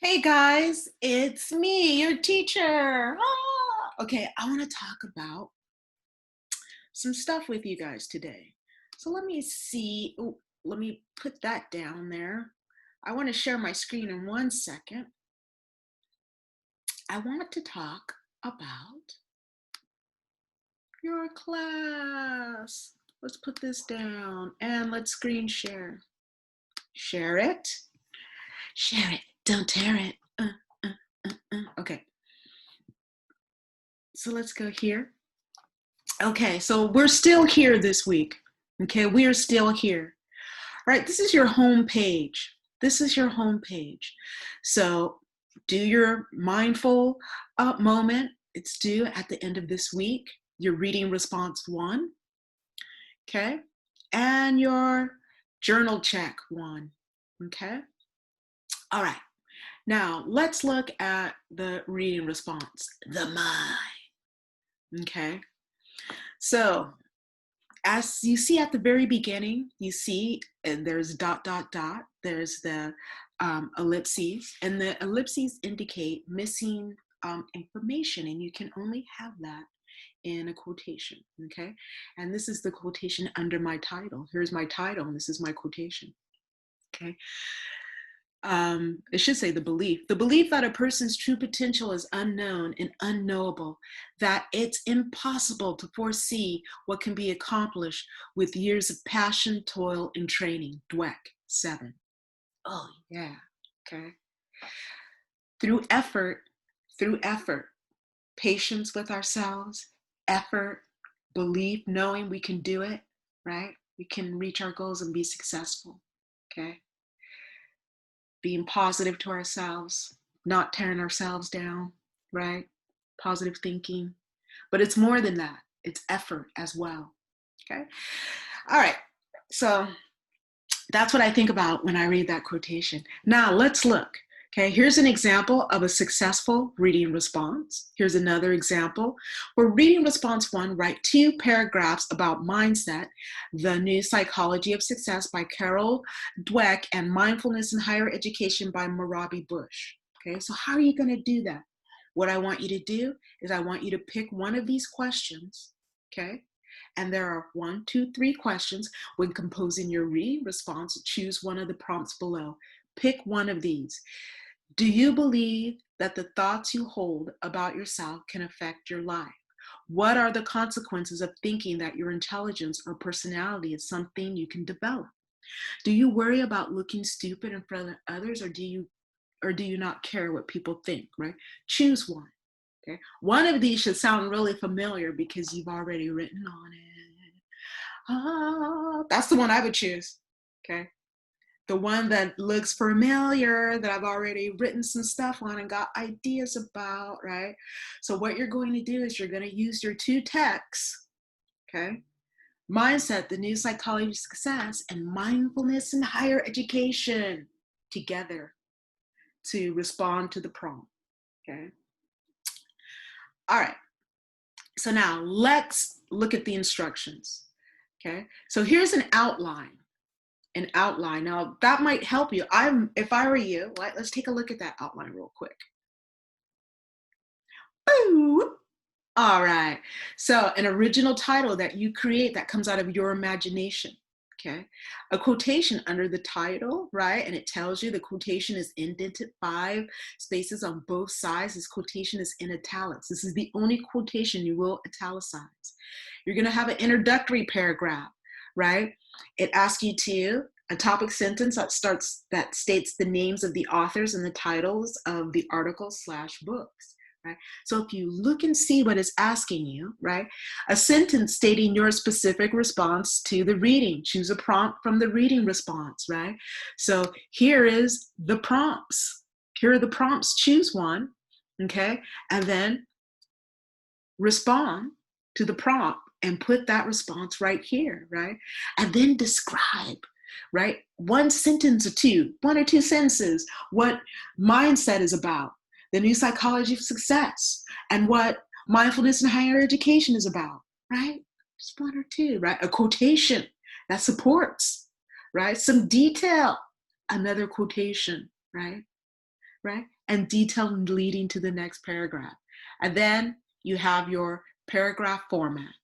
Hey guys, it's me, your teacher. Okay, I want to talk about some stuff with you guys today. So let me see. Oh, let me put that down there. I want to share my screen in 1 second. I want to talk about your class. Let's put this down and let's screen share. Share it. Share it. Don't tear it. Okay, so let's go here. Okay, so we're still here this week. Okay, we are still here. All right, this is your home page. This is your home page. So do your mindful moment. It's due at the end of this week. Your reading response 1. Okay, and your journal check 1. Okay, all right. Now let's look at the reading response, the mind. Okay, so as you see at the very beginning, you see, and there's dot, dot, dot, there's the ellipses, and the ellipses indicate missing information, and you can only have that in a quotation, okay? And this is the quotation under my title. Here's my title, and this is my quotation, okay? It should say the belief that a person's true potential is unknown and unknowable, that it's impossible to foresee what can be accomplished with years of passion, toil, and training. Dweck, 7. Oh, yeah, okay. Through effort, patience with ourselves, effort, belief, knowing we can do it, right? We can reach our goals and be successful, okay? Being positive to ourselves, not tearing ourselves down, right? Positive thinking. But it's more than that, it's effort as well. Okay. All right. So that's what I think about when I read that quotation. Now let's look. Okay, here's an example of a successful reading response. Here's another example. For reading response 1, write 2 paragraphs about mindset, The New Psychology of Success by Carol Dweck, and Mindfulness in Higher Education by Merabi Bush. Okay, so how are you going to do that? What I want you to do is I want you to pick one of these questions, okay? And there are 1, 2, 3 questions. When composing your reading response, choose one of the prompts below. Pick one of these. Do you believe that the thoughts you hold about yourself can affect your life? What are the consequences of thinking that your intelligence or personality is something you can develop? Do you worry about looking stupid in front of others, or do you not care what people think, right? Choose one. Okay. One of these should sound really familiar because you've already written on it. That's the one I would choose. Okay. The one that looks familiar, that I've already written some stuff on and got ideas about, right? So what you're going to do is you're going to use your 2 texts, okay? Mindset, The New Psychology of Success, and Mindfulness in Higher Education together to respond to the prompt, okay? All right, so now let's look at the instructions, okay? So here's an outline. Now that might help you. If I were you, let's take a look at that outline real quick. Ooh. All right. So an original title that you create that comes out of your imagination. Okay. A quotation under the title, right? And it tells you the quotation is indented 5 spaces on both sides. This quotation is in italics. This is the only quotation you will italicize. You're going to have an introductory paragraph, right? It asks you to a topic sentence that states the names of the authors and the titles of the articles / books. Right? So if you look and see what it's asking you, right? A sentence stating your specific response to the reading. Choose a prompt from the reading response, right? So here is the prompts. Here are the prompts. Choose one, okay? And then respond to the prompt and put that response right here, right? And then describe, right? 1 sentence or 2, 1 or 2 sentences, what mindset is about, the new psychology of success, and what mindfulness in higher education is about, right? Just 1 or 2, right? A quotation that supports, right? Some detail, another quotation, right? right? And detail leading to the next paragraph. And then you have your paragraph format,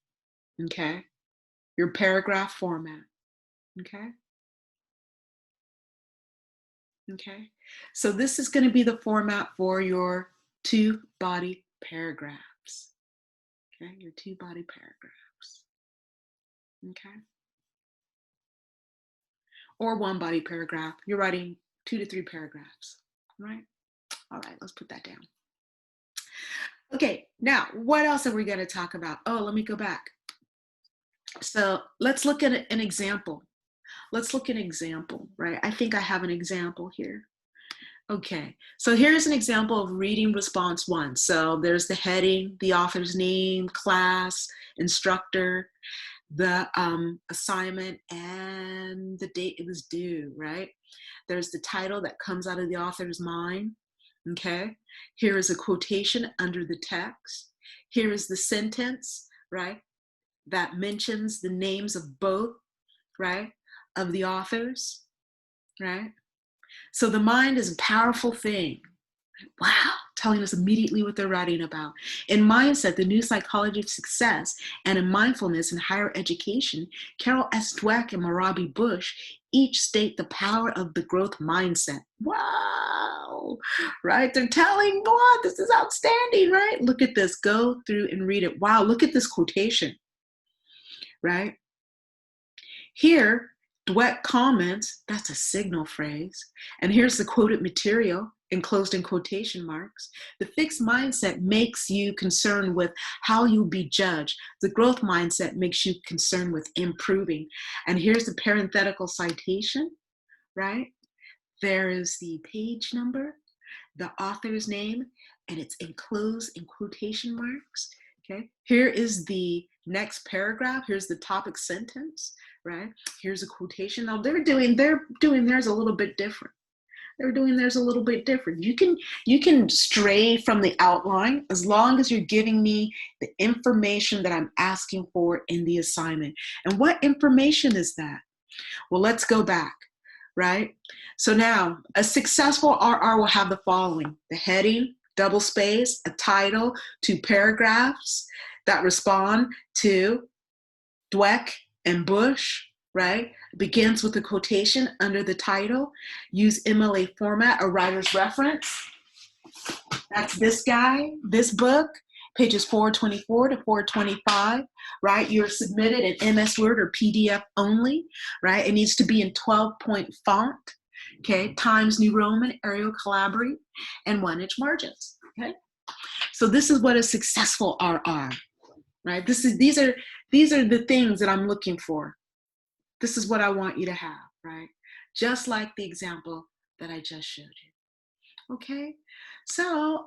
okay? Your paragraph format, okay? Okay, so this is going to be the format for your two body paragraphs. Okay, your two body paragraphs. Okay, or one body paragraph. You're writing 2 to 3 paragraphs, right? All right, let's put that down. Okay, now what else are we going to talk about? Oh, let me go back. So let's look at an example. Let's look at an example, right? I think I have an example here. Okay, so here's an example of reading response 1. So there's the heading, the author's name, class, instructor, the assignment, and the date it was due, right? There's the title that comes out of the author's mind, okay? Here is a quotation under the text. Here is the sentence, right, that mentions the names of both, right, of the authors, right? So the mind is a powerful thing. Wow, telling us immediately what they're writing about. In Mindset, the New Psychology of Success, and in Mindfulness and Higher Education, Carol S. Dweck and Marabi Bush each state the power of the growth mindset. Wow, right? They're telling, wow, this is outstanding, right? Look at this. Go through and read it. Wow, look at this quotation, right? Here, Dweck comments, that's a signal phrase. And here's the quoted material enclosed in quotation marks. The fixed mindset makes you concerned with how you'll be judged. The growth mindset makes you concerned with improving. And here's the parenthetical citation, right? There is the page number, the author's name, and it's enclosed in quotation marks. Okay, here is the next paragraph. Here's the topic sentence, right? Here's a quotation. Now they're doing theirs a little bit different. They're doing theirs a little bit different. You can stray from the outline as long as you're giving me the information that I'm asking for in the assignment. And what information is that? Well, let's go back, right? So now a successful RR will have the following: the heading, double space, a title, 2 paragraphs that respond to Dweck and Bush, right? Begins with a quotation under the title. Use MLA format, a writer's reference. That's this guy, this book, pages 424 to 425, right? You're submitted in MS Word or PDF only, right? It needs to be in 12-point font, okay? Times New Roman, Arial Calibri, and 1-inch margins, okay? So this is what a successful RR, right? These are the things that I'm looking for. This is what I want you to have, right? Just like the example that I just showed you. Okay, so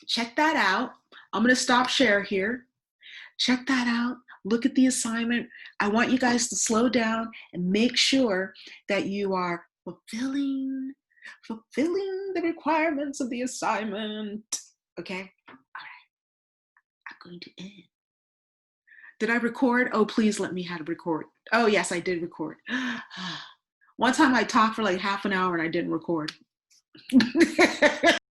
check that out. I'm going to stop share here. Check that out. Look at the assignment. I want you guys to slow down and make sure that you are fulfilling the requirements of the assignment. Okay? All right. I'm going to end. Did I record? Oh, please let me have to record. Oh, yes, I did record. One time I talked for like half an hour and I didn't record.